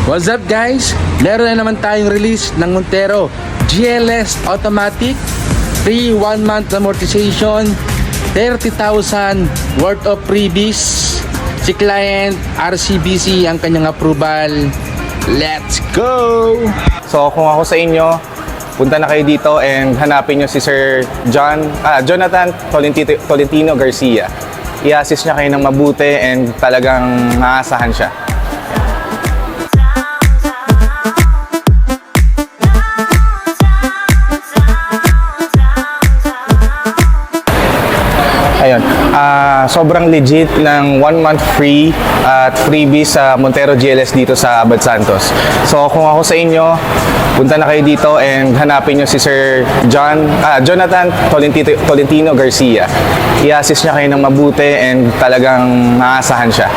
What's up guys? Meron na naman tayong release ng Montero GLS Automatic, free 1 month amortization, 30,000 worth of freebies. Si client RCBC ang kanyang approval. Let's go! So kung ako sa inyo, punta na kayo dito and hanapin nyo si Sir Jonathan Tolentino Garcia. I-assist niya kayo ng mabuti and talagang maasahan siya. Ayun, sobrang legit ng 1 month free at freebies sa Montero GLS dito sa Abad Santos. So kung ako sa inyo, punta na kayo dito and hanapin nyo si Sir Jonathan Tolentino Garcia. I-assist niya kayo ng mabuti and talagang maasahan siya.